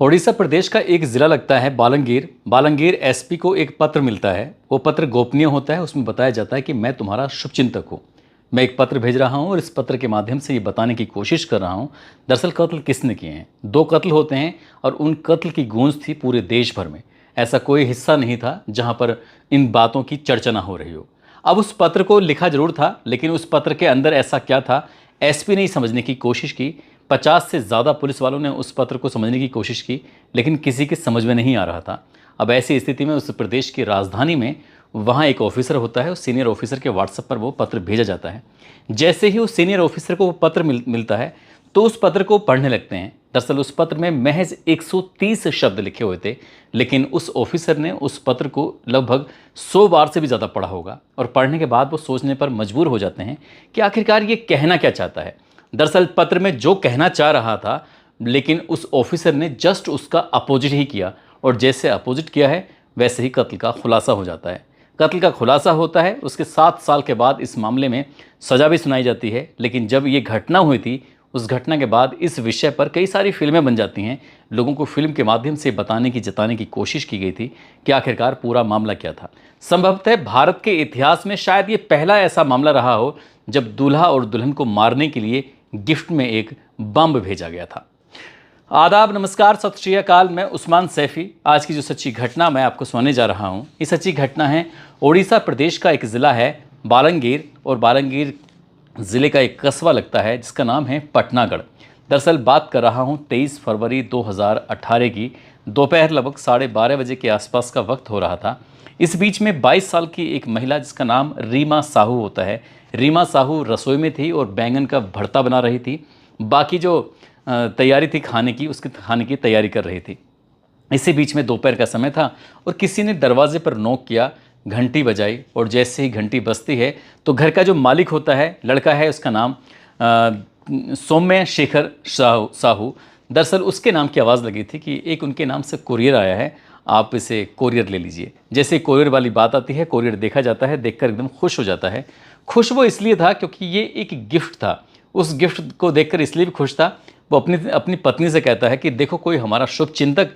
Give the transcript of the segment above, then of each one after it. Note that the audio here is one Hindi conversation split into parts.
ओडिशा प्रदेश का एक ज़िला लगता है बालंगीर। बालंगीर एसपी को एक पत्र मिलता है। वो पत्र गोपनीय होता है। उसमें बताया जाता है कि मैं तुम्हारा शुभचिंतक हूँ। मैं एक पत्र भेज रहा हूँ और इस पत्र के माध्यम से ये बताने की कोशिश कर रहा हूँ दरअसल कत्ल किसने किए हैं। 2 कत्ल होते हैं और उन कत्ल की गूंज थी पूरे देश भर में। ऐसा कोई हिस्सा नहीं था जहाँ पर इन बातों की चर्चा ना हो रही हो। अब उस पत्र को लिखा जरूर था, लेकिन उस पत्र के अंदर ऐसा क्या था एसपी ने समझने की कोशिश की। 50 से ज़्यादा पुलिस वालों ने उस पत्र को समझने की कोशिश की, लेकिन किसी के समझ में नहीं आ रहा था। अब ऐसी स्थिति में उस प्रदेश की राजधानी में वहाँ एक ऑफिसर होता है। उस सीनियर ऑफिसर के व्हाट्सएप पर वो पत्र भेजा जाता है। जैसे ही उस सीनियर ऑफिसर को वो पत्र मिलता है तो उस पत्र को पढ़ने लगते हैं। दरअसल उस पत्र में महज 130 शब्द लिखे हुए थे, लेकिन उस ऑफिसर ने उस पत्र को लगभग 100 बार से भी ज़्यादा पढ़ा होगा। और पढ़ने के बाद वो सोचने पर मजबूर हो जाते हैं कि आखिरकार ये कहना क्या चाहता है। दरअसल पत्र में जो कहना चाह रहा था, लेकिन उस ऑफिसर ने जस्ट उसका अपोजिट ही किया, और जैसे अपोजिट किया है वैसे ही कत्ल का खुलासा हो जाता है। कत्ल का खुलासा होता है। उसके 7 साल के बाद इस मामले में सज़ा भी सुनाई जाती है। लेकिन जब ये घटना हुई थी, उस घटना के बाद इस विषय पर कई सारी फिल्में बन जाती हैं। लोगों को फिल्म के माध्यम से जताने की कोशिश की गई थी कि आखिरकार पूरा मामला क्या था। संभवतः भारत के इतिहास में शायद ये पहला ऐसा मामला रहा हो जब दूल्हा और दुल्हन को मारने के लिए गिफ्ट में एक बम भेजा गया था। आदाब, नमस्कार, सत श्री अकाल। मैं उस्मान सैफी। आज की जो सच्ची घटना मैं आपको सुनाने जा रहा हूँ, ये सच्ची घटना है ओडिशा प्रदेश का एक ज़िला है बालंगीर, और बालंगीर ज़िले का एक कस्बा लगता है जिसका नाम है पटनागढ़। दरअसल बात कर रहा हूँ 23 फरवरी 2018 की। दोपहर लगभग 12:30 बजे के आसपास का वक्त हो रहा था। इस बीच में 22 साल की एक महिला जिसका नाम रीमा साहू होता है, रीमा साहू रसोई में थी और बैंगन का भरता बना रही थी। बाकी जो तैयारी थी खाने की, उसकी खाने की तैयारी कर रही थी। इसी बीच में दोपहर का समय था और किसी ने दरवाजे पर नॉक किया, घंटी बजाई, और जैसे ही घंटी बजती है तो घर का जो मालिक होता है, लड़का है, उसका नाम सौम्य शेखर साहू। दरअसल उसके नाम की आवाज़ लगी थी कि एक उनके नाम से कुरियर आया है, आप इसे कोरियर ले लीजिए। जैसे कोरियर वाली बात आती है, कोरियर देखा जाता है, देखकर एकदम खुश हो जाता है। खुश वो इसलिए था क्योंकि ये एक गिफ्ट था। उस गिफ्ट को देखकर इसलिए भी खुश था, वो अपनी पत्नी से कहता है कि देखो, कोई हमारा शुभचिंतक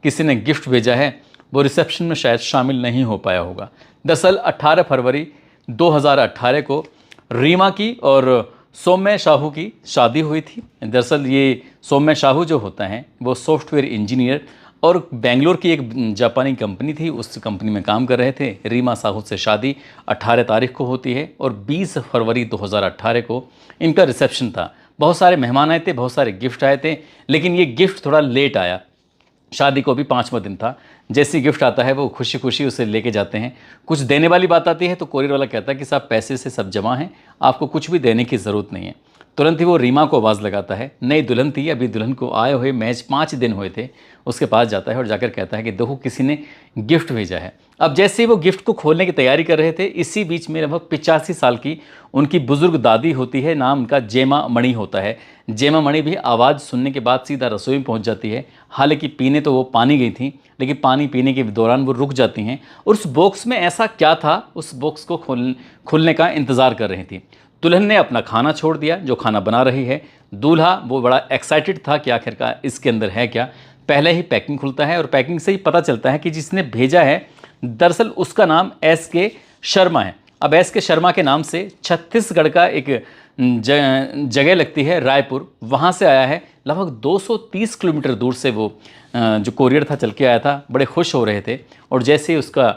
किसी ने गिफ्ट भेजा है, वो रिसेप्शन में शायद शामिल नहीं हो पाया होगा। दरअसल 18 फरवरी 2018 को रीमा की और सौम्य साहू की शादी हुई थी। दरअसल ये सौम्य साहू जो होता है वो सॉफ्टवेयर इंजीनियर और बेंगलोर की एक जापानी कंपनी थी, उस कंपनी में काम कर रहे थे। रीमा साहू से शादी 18 तारीख को होती है और 20 फरवरी 2018 को इनका रिसेप्शन था। बहुत सारे मेहमान आए थे, बहुत सारे गिफ्ट आए थे, लेकिन ये गिफ्ट थोड़ा लेट आया। शादी को भी 5वां दिन था। जैसे गिफ्ट आता है वो खुशी खुशी उसे लेके जाते हैं। कुछ देने वाली बात आती है तो कोरियर वाला कहता है कि साहब पैसे से सब जमा हैं, आपको कुछ भी देने की ज़रूरत नहीं है। तुरंत ही वो रीमा को आवाज़ लगाता है। नई दुल्हन थी, अभी दुल्हन को आए हुए महज 5 दिन हुए थे। उसके पास जाता है और जाकर कहता है कि देखो, किसी ने गिफ्ट भेजा है। अब जैसे ही वो गिफ्ट को खोलने की तैयारी कर रहे थे, इसी बीच में लगभग 85 साल की उनकी बुजुर्ग दादी होती है, नाम उनका जेमा मणि होता है। जेमा मणि भी आवाज़ सुनने के बाद सीधा रसोई में पहुंच जाती है। हालांकि पीने तो वो पानी गई थी, लेकिन पानी पीने के दौरान वो रुक जाती हैं और उस बॉक्स में ऐसा क्या था, उस बॉक्स को खोलने का इंतज़ार कर रही थी। दुल्हन ने अपना खाना छोड़ दिया, जो खाना बना रही है। दूल्हा वो बड़ा एक्साइटेड था कि आखिरकार इसके अंदर है क्या। पहले ही पैकिंग खुलता है और पैकिंग से ही पता चलता है कि जिसने भेजा है दरअसल उसका नाम एस.के. शर्मा है। अब एस.के. शर्मा के नाम से छत्तीसगढ़ का एक जगह लगती है रायपुर, वहाँ से आया है। लगभग 230 किलोमीटर दूर से वो जो कोरियर था चल के आया था। बड़े खुश हो रहे थे और जैसे ही उसका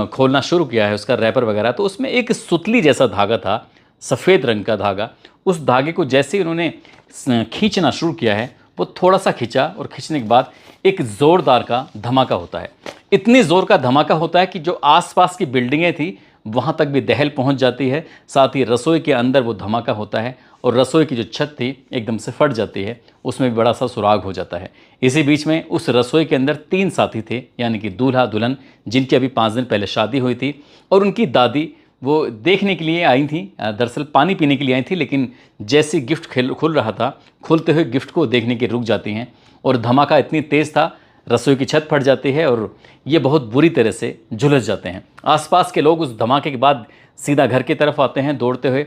खोलना शुरू किया है, उसका रैपर वगैरह, तो उसमें एक सुतली जैसा धागा था, सफ़ेद रंग का धागा। उस धागे को जैसे ही उन्होंने खींचना शुरू किया है, वो थोड़ा सा खींचा और खींचने के बाद एक ज़ोरदार का धमाका होता है। इतनी ज़ोर का धमाका होता है कि जो आसपास की बिल्डिंगें थी वहाँ तक भी दहल पहुँच जाती है। साथ ही रसोई के अंदर वो धमाका होता है और रसोई की जो छत थी एकदम से फट जाती है, उसमें भी बड़ा सा सुराग हो जाता है। इसी बीच में उस रसोई के अंदर 3 साथी थे, यानी कि दूल्हा दुल्हन, जिनकी अभी 5 दिन पहले शादी हुई थी, और उनकी दादी वो देखने के लिए आई थी। दरअसल पानी पीने के लिए आई थी, लेकिन जैसे गिफ्ट खुल रहा था, खुलते हुए गिफ्ट को देखने के रुक जाती हैं और धमाका इतनी तेज़ था, रसोई की छत फट जाती है और ये बहुत बुरी तरह से झुलस जाते हैं। आसपास के लोग उस धमाके के बाद सीधा घर की तरफ आते हैं दौड़ते हुए।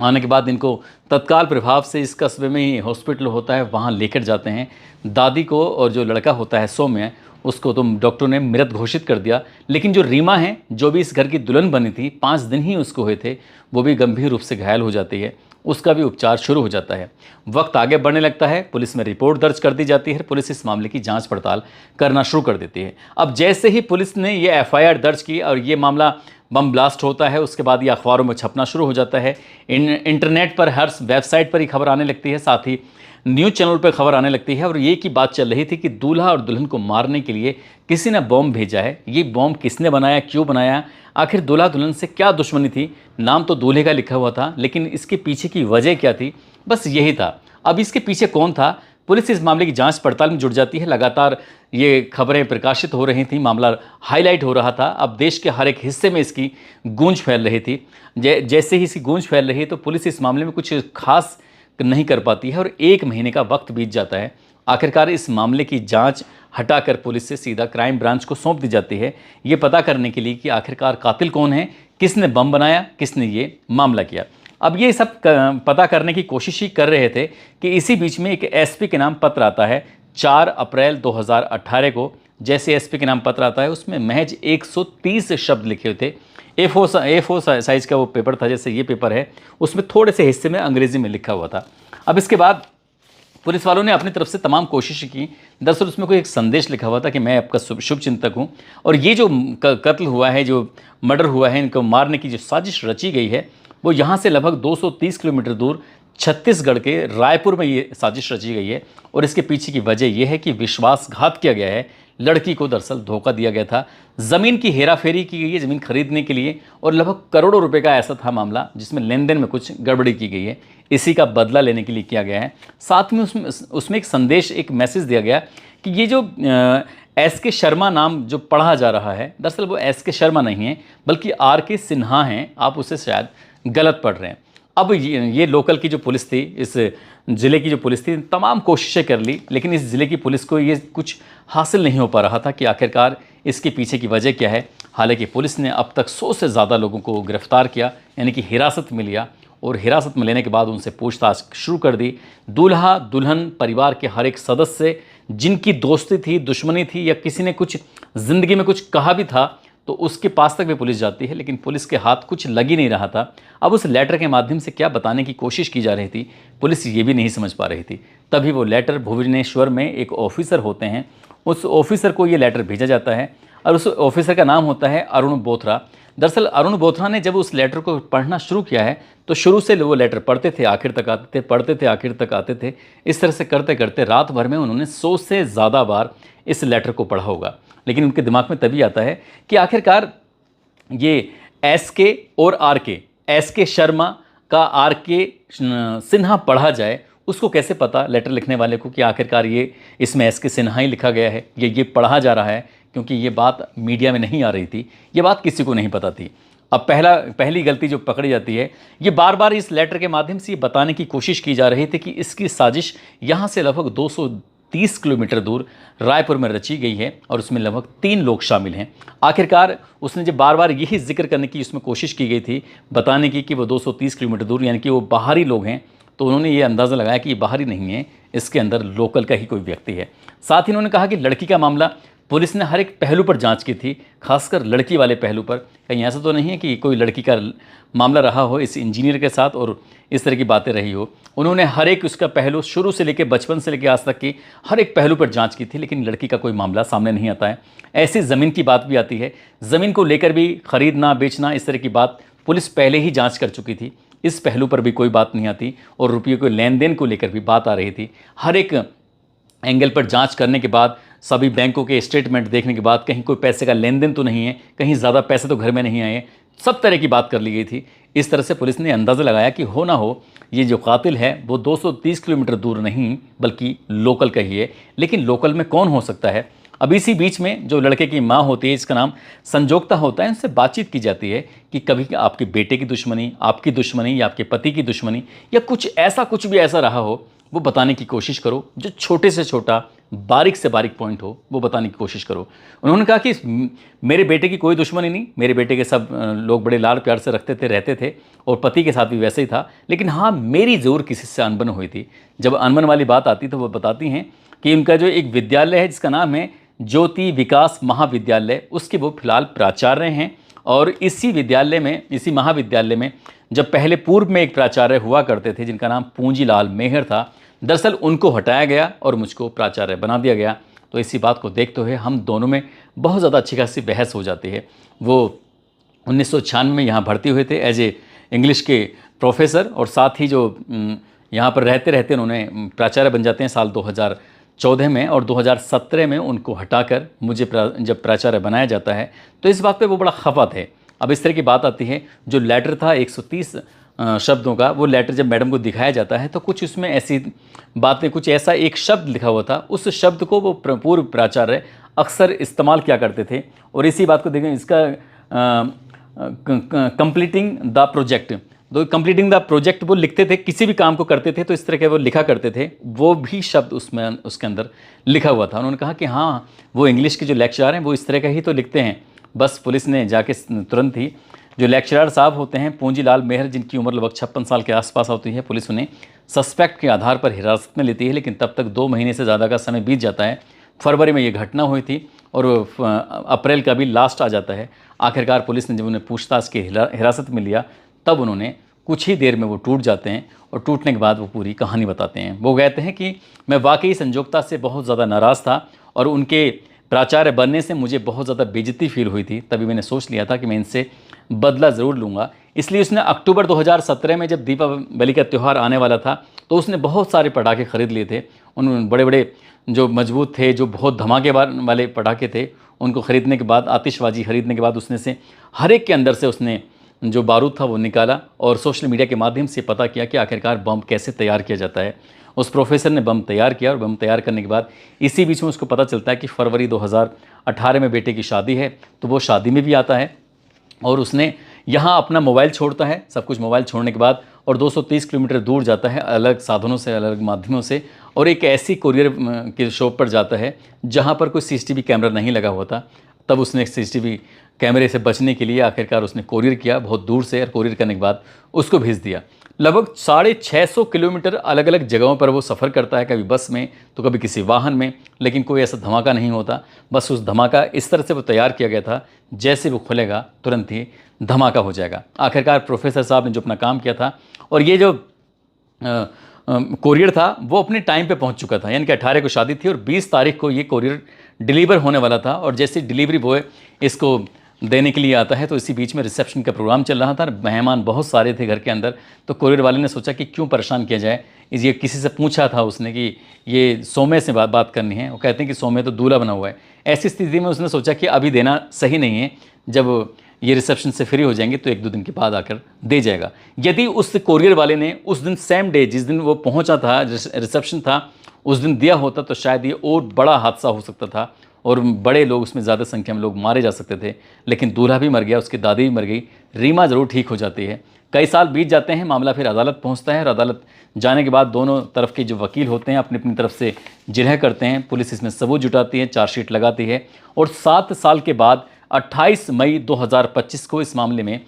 आने के बाद इनको तत्काल प्रभाव से इस कस्बे में ही हॉस्पिटल होता है, वहाँ लेकर जाते हैं। दादी को और जो लड़का होता है सौम्य, उसको तो डॉक्टर ने मृत घोषित कर दिया। लेकिन जो रीमा है, जो भी इस घर की दुल्हन बनी थी, 5 दिन ही उसको हुए थे, वो भी गंभीर रूप से घायल हो जाती है। उसका भी उपचार शुरू हो जाता है। वक्त आगे बढ़ने लगता है, पुलिस में रिपोर्ट दर्ज कर दी जाती है। पुलिस इस मामले की जांच पड़ताल करना शुरू कर देती है। अब जैसे ही पुलिस ने ये एफआईआर दर्ज की और ये मामला बम ब्लास्ट होता है, उसके बाद ये अखबारों में छपना शुरू हो जाता है। इंटरनेट पर, हर वेबसाइट पर ही खबर आने लगती है, साथ ही न्यूज़ चैनल पर खबर आने लगती है। और ये की बात चल रही थी कि दूल्हा और दुल्हन को मारने के लिए किसी ने बॉम्ब भेजा है। ये बॉम्ब किसने बनाया, क्यों बनाया, आखिर दूल्हा दुल्हन से क्या दुश्मनी थी। नाम तो दूल्हे का लिखा हुआ था, लेकिन इसके पीछे की वजह क्या थी, बस यही था। अब इसके पीछे कौन था, पुलिस इस मामले की जांच पड़ताल में जुट जाती है। लगातार ये खबरें प्रकाशित हो रही थी, मामला हाईलाइट हो रहा था। अब देश के हर एक हिस्से में इसकी गूंज फैल रही थी। जैसे ही इसकी गूंज फैल रही है तो पुलिस इस मामले में कुछ खास नहीं कर पाती है और 1 महीने का वक्त बीत जाता है। आखिरकार इस मामले की जांच हटाकर पुलिस से सीधा क्राइम ब्रांच को सौंप दी जाती है, ये पता करने के लिए कि आखिरकार कातिल कौन है, किसने बम बनाया, किसने ये मामला किया। अब ये सब पता करने की कोशिश ही कर रहे थे कि इसी बीच में एक एसपी के नाम पत्र आता है 4 अप्रैल 2018 को। जैसे एसपी के नाम पत्र आता है, उसमें महज 130 शब्द लिखे हुए थे। A4 साइज का वो पेपर था, जैसे ये पेपर है, उसमें थोड़े से हिस्से में अंग्रेजी में लिखा हुआ था। अब इसके बाद पुलिस वालों ने अपनी तरफ से तमाम कोशिश की। दरअसल उसमें कोई एक संदेश लिखा हुआ था कि मैं आपका शुभ चिंतक हूँ, और ये जो कत्ल हुआ है, जो मर्डर हुआ है, इनको मारने की जो साजिश रची गई है, वो यहाँ से लगभग 230 किलोमीटर दूर छत्तीसगढ़ के रायपुर में ये साजिश रची गई है। और इसके पीछे की वजह यह है कि विश्वासघात किया गया है। लड़की को दरअसल धोखा दिया गया था, ज़मीन की हेराफेरी की गई है ज़मीन खरीदने के लिए, और लगभग करोड़ों रुपए का ऐसा था मामला जिसमें लेन देन में कुछ गड़बड़ी की गई है। इसी का बदला लेने के लिए किया गया है। साथ में उसमें एक संदेश, एक मैसेज दिया गया कि ये जो एस.के. शर्मा नाम जो पढ़ा जा रहा है, दरअसल वो एस.के. शर्मा नहीं है, बल्कि आर.के. सिन्हा हैं। आप उसे शायद गलत पढ़ रहे हैं। अब ये लोकल की जो पुलिस थी, इस ज़िले की जो पुलिस थी, तमाम कोशिशें कर ली, लेकिन इस ज़िले की पुलिस को ये कुछ हासिल नहीं हो पा रहा था कि आखिरकार इसके पीछे की वजह क्या है। हालांकि पुलिस ने अब तक 100 से ज़्यादा लोगों को गिरफ्तार किया, यानी कि हिरासत में लिया, और हिरासत में लेने के बाद उनसे पूछताछ शुरू कर दी। दूल्हा दुल्हन परिवार के हर एक सदस्य, जिनकी दोस्ती थी, दुश्मनी थी, या किसी ने कुछ ज़िंदगी में कुछ कहा भी था, तो उसके पास तक भी पुलिस जाती है, लेकिन पुलिस के हाथ कुछ लग ही नहीं रहा था। अब उस लेटर के माध्यम से क्या बताने की कोशिश की जा रही थी, पुलिस ये भी नहीं समझ पा रही थी। तभी वो लेटर, भुवनेश्वर में एक ऑफिसर होते हैं, उस ऑफिसर को ये लेटर भेजा जाता है, और उस ऑफिसर का नाम होता है अरुण बोथरा। दरअसल अरुण बोथरा ने जब उस लेटर को पढ़ना शुरू किया है, तो शुरू से वो लेटर पढ़ते थे, आखिर तक आते थे, पढ़ते थे, आखिर तक आते थे। इस तरह से करते करते रात भर में उन्होंने 100 से ज़्यादा बार इस लेटर को पढ़ा होगा। लेकिन उनके दिमाग में तभी आता है कि आखिरकार ये एस.के. और आर.के., एस.के. शर्मा का आर.के. सिन्हा पढ़ा जाए, उसको कैसे पता लेटर लिखने वाले को कि आखिरकार ये इसमें एस.के. सिन्हा ही लिखा गया है, ये पढ़ा जा रहा है, क्योंकि ये बात मीडिया में नहीं आ रही थी, ये बात किसी को नहीं पता थी। अब पहली गलती जो पकड़ी जाती है, ये बार बार इस लेटर के माध्यम से ये बताने की कोशिश की जा रही थी कि इसकी साजिश यहाँ से लगभग 230 किलोमीटर दूर रायपुर में रची गई है, और उसमें लगभग 3 लोग शामिल हैं। आखिरकार उसने जब बार बार यही जिक्र करने की उसमें कोशिश की गई थी, बताने की कि वो 230 किलोमीटर दूर, यानी कि वो बाहरी लोग हैं, तो उन्होंने ये अंदाज़ा लगाया कि ये बाहरी नहीं है, इसके अंदर लोकल का ही कोई व्यक्ति है। साथ ही उन्होंने कहा कि लड़की का मामला पुलिस ने हर एक पहलू पर जांच की थी, खासकर लड़की वाले पहलू पर। कहीं ऐसा तो नहीं है कि कोई लड़की का मामला रहा हो इस इंजीनियर के साथ और इस तरह की बातें रही हो। उन्होंने हर एक उसका पहलू, शुरू से लेकर बचपन से लेकर आज तक की हर एक पहलू पर जांच की थी, लेकिन लड़की का कोई मामला सामने नहीं आता है। ऐसी ज़मीन की बात भी आती है, ज़मीन को लेकर भी खरीदना बेचना, इस तरह की बात पुलिस पहले ही जाँच कर चुकी थी, इस पहलू पर भी कोई बात नहीं आती, और रुपये के लेन देन को लेकर भी बात आ रही थी। हर एक एंगल पर जांच करने के बाद, सभी बैंकों के स्टेटमेंट देखने के बाद, कहीं कोई पैसे का लेन देन तो नहीं है, कहीं ज़्यादा पैसे तो घर में नहीं आए, सब तरह की बात कर ली गई थी। इस तरह से पुलिस ने अंदाज़ा लगाया कि हो ना हो ये जो कातिल है वो 230 किलोमीटर दूर नहीं बल्कि लोकल का ही है। लेकिन लोकल में कौन हो सकता है? अब इसी बीच में जो लड़के की माँ होती है, इसका नाम संजोक्ता होता है, उनसे बातचीत की जाती है कि कभी आपके बेटे की दुश्मनी, आपकी दुश्मनी, या आपके पति की दुश्मनी, या कुछ भी ऐसा रहा हो, वो बताने की कोशिश करो, जो छोटे से छोटा बारीक से बारीक पॉइंट हो वो बताने की कोशिश करो। उन्होंने कहा कि मेरे बेटे की कोई दुश्मनी नहीं, मेरे बेटे के सब लोग बड़े लाड प्यार से रखते थे, रहते थे, और पति के साथ भी वैसे ही था, लेकिन हाँ मेरी ज़रूर किसी से अनबन हुई थी। जब अनबन वाली बात आती तो वो बताती हैं कि उनका जो एक विद्यालय है जिसका नाम है ज्योति विकास महाविद्यालय, उसके वो फिलहाल प्राचार्य हैं। और इसी महाविद्यालय में जब पहले पूर्व में एक प्राचार्य हुआ करते थे जिनका नाम पूंजीलाल मेहर था, दरअसल उनको हटाया गया और मुझको प्राचार्य बना दिया गया। तो इसी बात को देखते हुए हम दोनों में बहुत ज़्यादा अच्छी खासी बहस हो जाती है। वो 1996 में यहाँ भर्ती हुए थे एज ए इंग्लिश के प्रोफेसर, और साथ ही जो यहाँ पर रहते रहते उन्होंने प्राचार्य बन जाते हैं साल 2014 में, और 2017 में उनको हटाकर मुझे जब प्राचार्य बनाया जाता है तो इस बात पे वो बड़ा खफा थे। अब इस तरह की बात आती है, जो लेटर था 130 शब्दों का, वो लेटर जब मैडम को दिखाया जाता है तो कुछ उसमें ऐसी बातें, कुछ ऐसा एक शब्द लिखा हुआ था, उस शब्द को वो पूर्व प्राचार्य अक्सर इस्तेमाल किया करते थे। और इसी बात को देखें, इसका कंप्लीटिंग द प्रोजेक्ट, तो कंप्लीटिंग द प्रोजेक्ट वो लिखते थे, किसी भी काम को करते थे तो इस तरह के वो लिखा करते थे, वो भी शब्द उसके अंदर लिखा हुआ था। उन्होंने कहा कि हाँ वो इंग्लिश के जो लेक्चरर हैं वो इस तरह का ही तो लिखते हैं। बस पुलिस ने जाके तुरंत ही, जो लेक्चरर साहब होते हैं पूंजीलाल मेहर, जिनकी उम्र लगभग 56 साल के आसपास होती है, पुलिस उन्हें सस्पेक्ट के आधार पर हिरासत में लेती है, लेकिन तब तक 2 महीने से ज़्यादा का समय बीत जाता है। फरवरी में ये घटना हुई थी और अप्रैल का भी लास्ट आ जाता है। आखिरकार पुलिस ने जब उन्हें पूछताछ के हिरासत में लिया तब उन्होंने कुछ ही देर में वो टूट जाते हैं, और टूटने के बाद वो पूरी कहानी बताते हैं। वो कहते हैं कि मैं वाकई संजोगता से बहुत ज़्यादा नाराज़ था और उनके प्राचार्य बनने से मुझे बहुत ज़्यादा बेइज्जती फील हुई थी। तभी मैंने सोच लिया था कि मैं इनसे बदला ज़रूर लूँगा। इसलिए उसने अक्टूबर 2017 में जब दीपावली का त्यौहार आने वाला था तो उसने बहुत सारे पटाखे ख़रीद लिए थे। उन बड़े बड़े जो मजबूत थे, जो बहुत धमाके वाले पटाखे थे, उनको ख़रीदने के बाद, आतिशबाजी ख़रीदने के बाद उसने से हर एक के अंदर से उसने जो बारूद था वो निकाला और सोशल मीडिया के माध्यम से पता किया कि आखिरकार बम कैसे तैयार किया जाता है। उस प्रोफेसर ने बम तैयार किया और बम तैयार करने के बाद इसी बीच में उसको पता चलता है कि फरवरी 2018 में बेटे की शादी है, तो वो शादी में भी आता है और उसने यहाँ अपना मोबाइल छोड़ता है। सब कुछ मोबाइल छोड़ने के बाद और 230 किलोमीटर दूर जाता है अलग साधनों से, अलग माध्यमों से, और एक ऐसी कोरियर की शॉप पर जाता है जहाँ पर कोई CCTV कैमरा नहीं लगा हुआ था। तब उसने CCTV कैमरे से बचने के लिए आखिरकार उसने कोरियर किया बहुत दूर से, और कोरियर करने के बाद उसको भेज दिया। लगभग 650 किलोमीटर अलग अलग जगहों पर वो सफ़र करता है, कभी बस में तो कभी किसी वाहन में, लेकिन कोई ऐसा धमाका नहीं होता। बस उस धमाका इस तरह से वो तैयार किया गया था, जैसे वो खुलेगा तुरंत ही धमाका हो जाएगा। आखिरकार प्रोफेसर साहब ने जो अपना काम किया था, और ये जो कोरियर था वो अपने टाइम पे पहुंच चुका था, यानी कि 18 को शादी थी और 20 तारीख को ये कोरियर डिलीवर होने वाला था। और जैसे डिलीवरी बॉय इसको देने के लिए आता है तो इसी बीच में रिसेप्शन का प्रोग्राम चल रहा था, मेहमान बहुत सारे थे घर के अंदर। तो कोरियर वाले ने सोचा कि क्यों परेशान किया जाए, ये किसी से पूछा था उसने कि ये सौम्य से बात करनी है। वो कहते हैं कि सौम्य तो दूल्हा बना हुआ है। ऐसी स्थिति में उसने सोचा कि अभी देना सही नहीं है, जब ये रिसेप्शन से फ्री हो जाएंगे तो 1-2 दिन के बाद आकर दे जाएगा। यदि उस कोरियर वाले ने उस दिन सेम डे जिस दिन वो पहुंचा था, रिसेप्शन था, उस दिन दिया होता तो शायद ये और बड़ा हादसा हो सकता था और बड़े लोग, उसमें ज़्यादा संख्या में लोग मारे जा सकते थे। लेकिन दूल्हा भी मर गया, उसकी दादी भी मर गई, रीमा ज़रूर ठीक हो जाती है। कई साल बीत जाते हैं, मामला फिर अदालत पहुंचता है और अदालत जाने के बाद दोनों तरफ के जो वकील होते हैं अपनी अपनी तरफ से जिरह करते हैं। पुलिस इसमें सबूत जुटाती है, चार्जशीट लगाती है, और 7 साल के बाद 28 मई 2025 को इस मामले में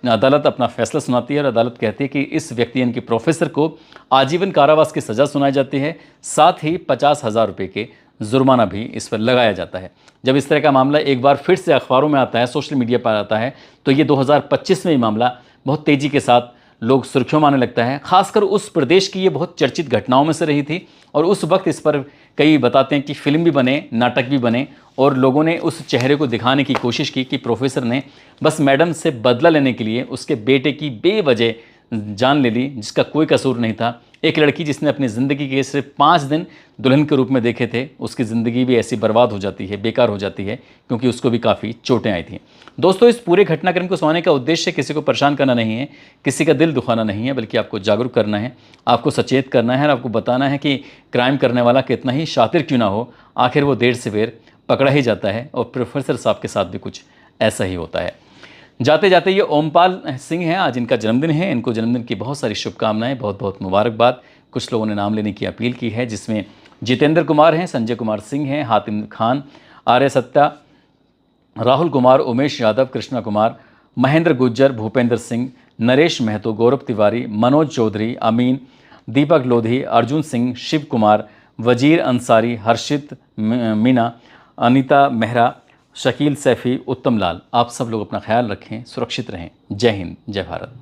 अदालत अपना फैसला सुनाती है और अदालत कहती है कि इस व्यक्ति यानी कि प्रोफेसर को आजीवन कारावास की सज़ा सुनाई जाती है, साथ ही 50,000 रुपये के जुर्माना भी इस पर लगाया जाता है। जब इस तरह का मामला एक बार फिर से अखबारों में आता है, सोशल मीडिया पर आता है, तो ये 2025 में ये मामला बहुत तेज़ी के साथ लोग सुर्खियों में आने लगता है। खासकर उस प्रदेश की ये बहुत चर्चित घटनाओं में से रही थी और उस वक्त इस पर कई बताते हैं कि फिल्म भी बने, नाटक भी बने, और लोगों ने उस चेहरे को दिखाने की कोशिश की कि प्रोफेसर ने बस मैडम से बदला लेने के लिए उसके बेटे की बेवजह जान ले ली, जिसका कोई कसूर नहीं था। एक लड़की जिसने अपनी ज़िंदगी के सिर्फ 5 दिन दुल्हन के रूप में देखे थे, उसकी ज़िंदगी भी ऐसी बर्बाद हो जाती है, बेकार हो जाती है, क्योंकि उसको भी काफ़ी चोटें आई थी। दोस्तों, इस पूरे घटनाक्रम को सुनाने का उद्देश्य किसी को परेशान करना नहीं है, किसी का दिल दुखाना नहीं है, बल्कि आपको जागरूक करना है, आपको सचेत करना है और आपको बताना है कि क्राइम करने वाला कितना ही शातिर क्यों ना हो, आखिर वो देर से बेर पकड़ा ही जाता है। और प्रोफेसर साहब के साथ भी कुछ ऐसा ही होता है। जाते जाते ये ओमपाल सिंह हैं, आज इनका जन्मदिन है। इनको जन्मदिन की बहुत सारी शुभकामनाएं, बहुत बहुत मुबारकबाद। कुछ लोगों ने नाम लेने की अपील की है, जिसमें जितेंद्र कुमार हैं, संजय कुमार सिंह हैं, हातिम खान, आर्य सत्ता, राहुल कुमार, उमेश यादव, कृष्णा कुमार, महेंद्र गुज्जर, भूपेंद्र सिंह, नरेश महतो, गौरव तिवारी, मनोज चौधरी, अमीन, दीपक लोधी, अर्जुन सिंह, शिव कुमार, वजीर अंसारी, हर्षित मीना, अनीता मेहरा, शकील सैफी, उत्तम लाल। आप सब लोग अपना ख्याल रखें, सुरक्षित रहें। जय हिंद, जय भारत।